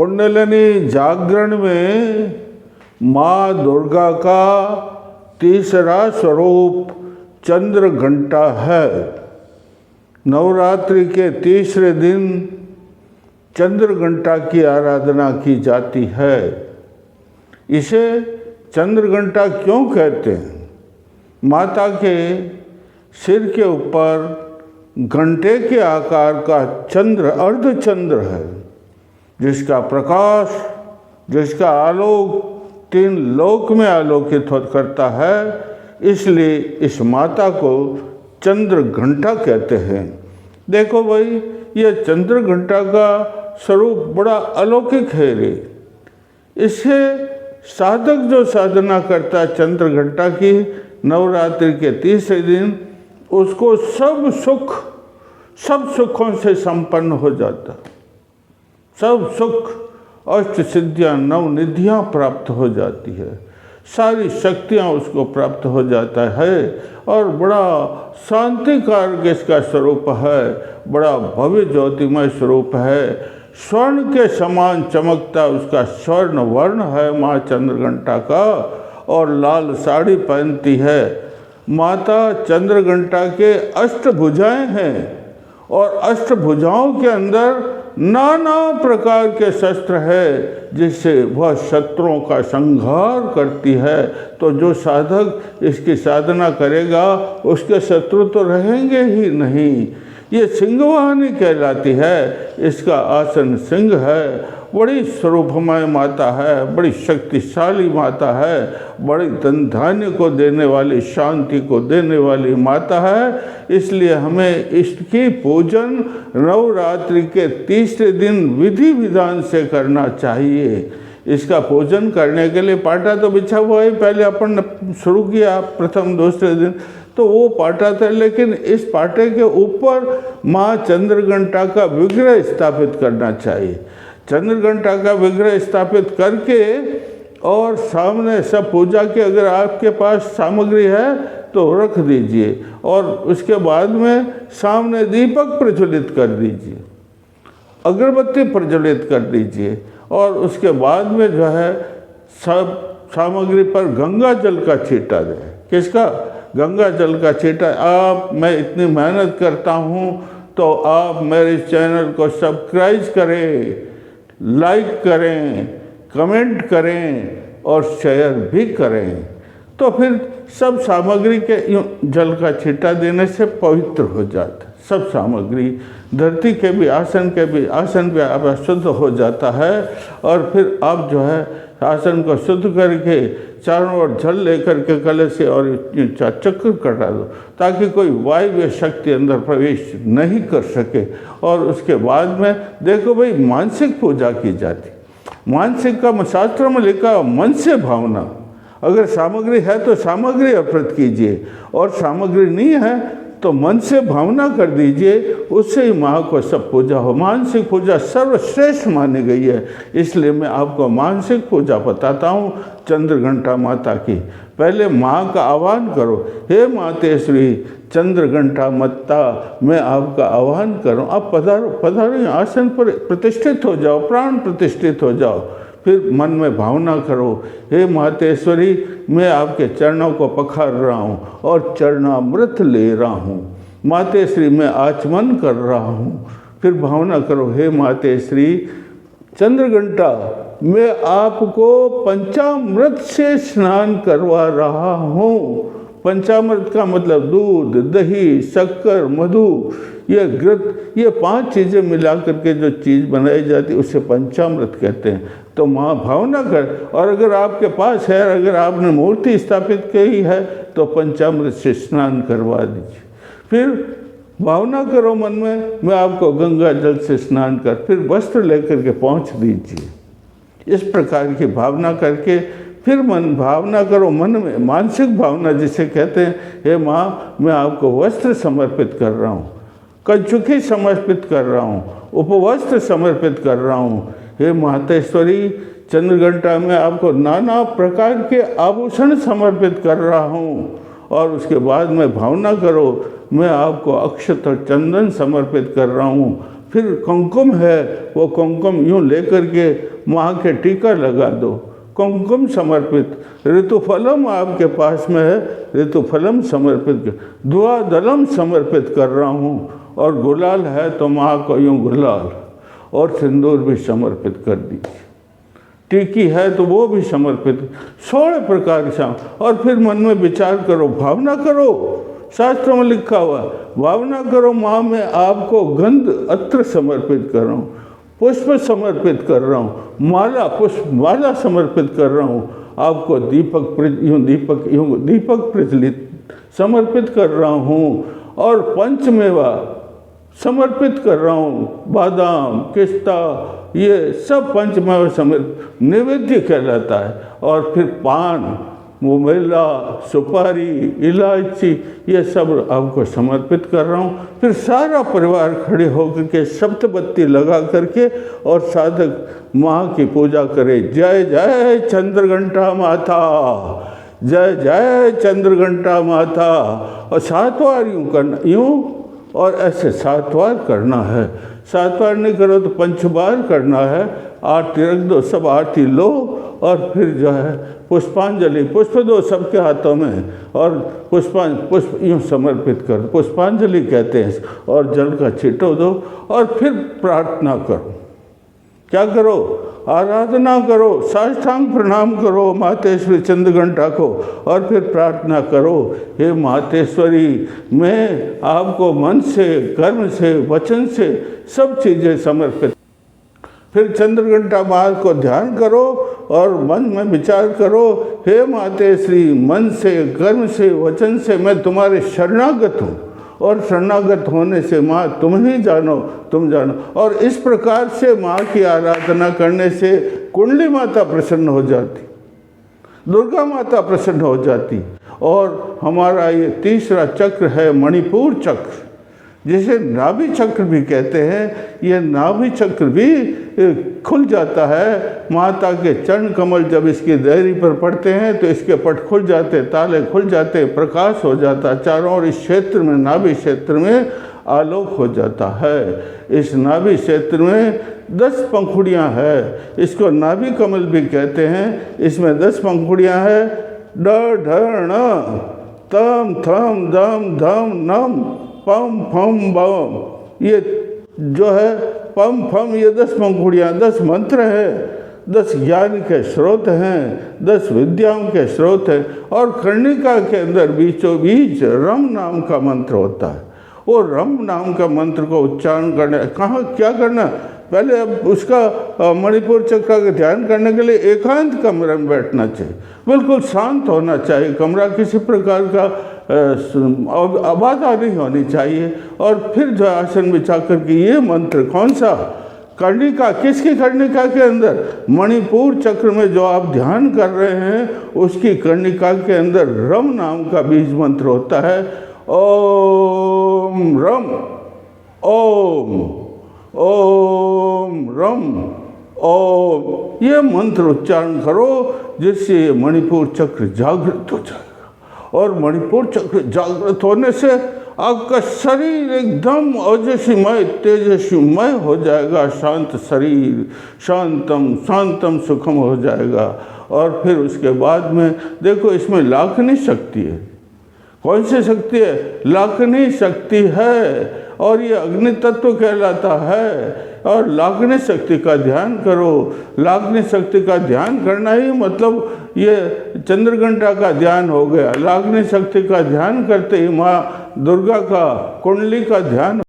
कुंडलिनी जागरण में माँ दुर्गा का तीसरा स्वरूप चंद्र घंटा है। नवरात्रि के तीसरे दिन चंद्र घंटा की आराधना की जाती है। इसे चंद्र घंटा क्यों कहते हैं? माता के सिर के ऊपर घंटे के आकार का चंद्र अर्धचंद्र है, जिसका प्रकाश, जिसका आलोक तीन लोक में आलोकित करता है। इसलिए इस माता को चंद्र घंटा कहते हैं। देखो भाई, ये चंद्र घंटा का स्वरूप बड़ा अलौकिक है रे। इससे साधक जो साधना करता है चंद्र घंटा की नवरात्रि के तीसरे दिन, उसको सब सुखों से संपन्न हो जाता। सब सुख, अष्ट सिद्धियाँ, नव निधियाँ प्राप्त हो जाती है। सारी शक्तियाँ उसको प्राप्त हो जाता है और बड़ा शांतिकारक इसका स्वरूप है। बड़ा भव्य ज्योतिमय स्वरूप है। स्वर्ण के समान चमकता उसका स्वर्ण वर्ण है माँ चंद्रघंटा का, और लाल साड़ी पहनती है। माता चंद्रघंटा के अष्टभुजाएं हैं और अष्टभुजाओं के अंदर नाना प्रकार के शस्त्र है, जिससे वह शत्रुओं का संहार करती है। तो जो साधक इसकी साधना करेगा उसके शत्रु तो रहेंगे ही नहीं। ये सिंहवाहिनी कहलाती है। इसका आसन सिंह है। बड़ी स्वरूपमय माता है, बड़ी शक्तिशाली माता है, बड़ी धन धान्य को देने वाली, शांति को देने वाली माता है। इसलिए हमें इसकी पूजन नवरात्रि के तीसरे दिन विधि विधान से करना चाहिए। इसका पूजन करने के लिए पाटा तो बिछा हुआ है, पहले अपन शुरू किया प्रथम दूसरे दिन तो वो पाटा था, लेकिन इस पाटे के ऊपर माँ चंद्रघंटा का विग्रह स्थापित करना चाहिए। चंद्रघंटा का विग्रह स्थापित करके और सामने सब पूजा के अगर आपके पास सामग्री है तो रख दीजिए, और उसके बाद में सामने दीपक प्रज्वलित कर दीजिए, अगरबत्ती प्रज्वलित कर दीजिए, और उसके बाद में जो है सब सामग्री पर गंगा जल का छींटा दें। किसका? गंगा जल का छींटा। आप, मैं इतनी मेहनत करता हूँ तो आप मेरे चैनल को सब्सक्राइब करें, लाइक करें, कमेंट करें और शेयर भी करें। तो फिर सब सामग्री के जल का छींटा देने से पवित्र हो जाता है। सब सामग्री धरती के भी, आसन के भी, आसन भी आप शुद्ध हो जाता है। और फिर आप जो है आसन को शुद्ध करके चारों ओर जल लेकर के कलश से और चक्र कटा दो, ताकि कोई वायव्य शक्ति अंदर प्रवेश नहीं कर सके। और उसके बाद में देखो भाई, मानसिक पूजा की जाती। मानसिक का शास्त्र में लिखा मन से भावना। अगर सामग्री है तो सामग्री अर्पित कीजिए, और सामग्री नहीं है तो मन से भावना कर दीजिए, उससे ही माँ को सब पूजा हो। मानसिक पूजा सर्वश्रेष्ठ मानी गई है। इसलिए मैं आपको मानसिक पूजा बताता हूँ चंद्रघंटा माता की। पहले माँ का आह्वान करो, हे मातेश्वरी चंद्रघंटा माता, मैं आपका आह्वान करूँ, आप पधारो, पधारो, आसन पर प्रतिष्ठित हो जाओ, प्राण प्रतिष्ठित हो जाओ। फिर मन में भावना करो, हे मातेश्वरी, मैं आपके चरणों को पखार रहा हूँ और चरणामृत ले रहा हूँ। मातेश्वरी, मैं आचमन कर रहा हूँ। फिर भावना करो, हे मातेश्वरी चंद्रघंटा, मैं आपको पंचामृत से स्नान करवा रहा हूँ। पंचामृत का मतलब दूध, दही, शक्कर, मधु, ये घृत, ये 5 चीज़ें मिला करके जो चीज़ बनाई जाती है उसे पंचामृत कहते हैं। तो माँ भावना कर, और अगर आपके पास है, अगर आपने मूर्ति स्थापित की है तो पंचामृत से स्नान करवा दीजिए। फिर भावना करो मन में, मैं आपको गंगा जल से स्नान कर, फिर वस्त्र लेकर के पहुँच दीजिए। इस प्रकार की भावना करके फिर मन भावना करो मन में, मानसिक भावना जिसे कहते हैं, हे माँ, मैं आपको वस्त्र समर्पित कर रहा हूँ, कंचुकी समर्पित कर रहा हूँ, उपवस्त्र समर्पित कर रहा हूँ। हे मातेश्वरी चंद्रघंटा, मैं आपको नाना प्रकार के आभूषण समर्पित कर रहा हूँ। और उसके बाद में भावना करो, मैं आपको अक्षत और चंदन समर्पित कर रहा हूँ। फिर कुमकुम है, वो कुमकुम यूँ लेकर के माँ के टीका लगा दो, कुमकुम समर्पित, ऋतुफलम आपके पास में है, ऋतुफलम समर्पित, दुआ दलम समर्पित कर रहा हूँ, और गुलाल है तो माँ को यूँ गुलाल, और सिंदूर भी समर्पित कर दीजिए, टीकी है तो वो भी समर्पित, 16 प्रकार से। और फिर मन में विचार करो, भावना करो, शास्त्रों में लिखा हुआ, भावना करो माँ में आपको गंध अत्र समर्पित कर रहा हूँ, पुष्प समर्पित कर रहा हूँ, माला पुष्प माला समर्पित कर रहा हूँ, आपको दीपक प्रज्वलित समर्पित कर रहा हूँ, और पंचमेवा समर्पित कर रहा हूँ, बादाम पिस्ता ये सब पंचमेवा समर्पित नैवेद्य कहलाता है। और फिर पान, मोमेला, सुपारी, इलायची ये सब आपको समर्पित कर रहा हूँ। फिर सारा परिवार खड़े होकर के सप्तबत्ती लगा करके और साधक माँ की पूजा करे, जय जय चंद्रघंटा माता, जय जय चंद्रघंटा माता। और 7 बार यूँ करना, यूँ और ऐसे 7 बार करना है। 7 बार नहीं करो तो 5 बार करना है। आरती रख दो, सब आरती लो, और फिर जो है पुष्पांजलि, पुष्प दो सबके हाथों में, और पुष्प यूँ समर्पित कर, पुष्पांजलि कहते हैं, और जल का छिटो दो, और फिर प्रार्थना करो। क्या करो? आराधना करो, साष्टांग प्रणाम करो मातेश्वरी चंद्रघंटा को, और फिर प्रार्थना करो, हे मातेश्वरी मैं आपको मन से, कर्म से, वचन से सब चीज़ें समर्पित। फिर चंद्रघंटा माँ को ध्यान करो और मन में विचार करो, हे मातेश्वरी मन से, कर्म से, वचन से मैं तुम्हारे शरणागत हूँ, और शरणागत होने से माँ तुम ही जानो, तुम जानो। और इस प्रकार से माँ की आराधना करने से कुंडली माता प्रसन्न हो जाती, दुर्गा माता प्रसन्न हो जाती। और हमारा ये तीसरा चक्र है मणिपुर चक्र, जिसे नाभि चक्र भी कहते हैं। ये नाभि चक्र भी खुल जाता है। माता के चरण कमल जब इसकी देहरी पर पड़ते हैं तो इसके पट खुल जाते, ताले खुल जाते, प्रकाश हो जाता चारों ओर। इस क्षेत्र में, नाभि क्षेत्र में आलोक हो जाता है। इस नाभि क्षेत्र में 10 पंखुड़ियाँ हैं, इसको नाभि कमल भी कहते हैं। इसमें 10 पंखुड़ियाँ हैं, ड ढ ण तम थम दम धम नम पम फम बम। ये जो है पम फम, ये 10 पंखुड़ियाँ, 10 मंत्र हैं, 10 ज्ञान के स्रोत हैं, 10 विद्याओं के स्रोत हैं। और कर्णिका के अंदर बीचों बीच रम नाम का मंत्र होता है। वो रम नाम का मंत्र को उच्चारण करना, कहाँ क्या करना, पहले अब उसका मणिपुर चक्र का ध्यान करने के लिए एकांत कमरे में बैठना चाहिए, बिल्कुल शांत होना चाहिए कमरा, किसी प्रकार का आवाज़ नहीं होनी चाहिए। और फिर जो आसन बिछा करके ये मंत्र, कौन सा, कर्णिका, किसकी कर्णिका के अंदर, मणिपुर चक्र में जो आप ध्यान कर रहे हैं उसकी कर्णिका के अंदर रम नाम का बीज मंत्र होता है। ओम रम, ओम ओम रम ओम, ये मंत्र उच्चारण करो, जिससे मणिपुर चक्र जागृत हो जाएगा। और मणिपुर चक्र जागृत होने से आपका शरीर एकदम ओजस्वीमय, तेजस्वीमय हो जाएगा, शांत शरीर, शांतम शांतम सुखम हो जाएगा। और फिर उसके बाद में देखो, इसमें लाखनी शक्ति है। कौन सी शक्ति है? लाखनी शक्ति है, और ये अग्नि तत्व कहलाता है। और लाखनी शक्ति का ध्यान करो। लाखनी शक्ति का ध्यान करना ही मतलब ये चंद्रघंटा का ध्यान हो गया। लाखनी शक्ति का ध्यान करते ही माँ दुर्गा का, कुंडली का ध्यान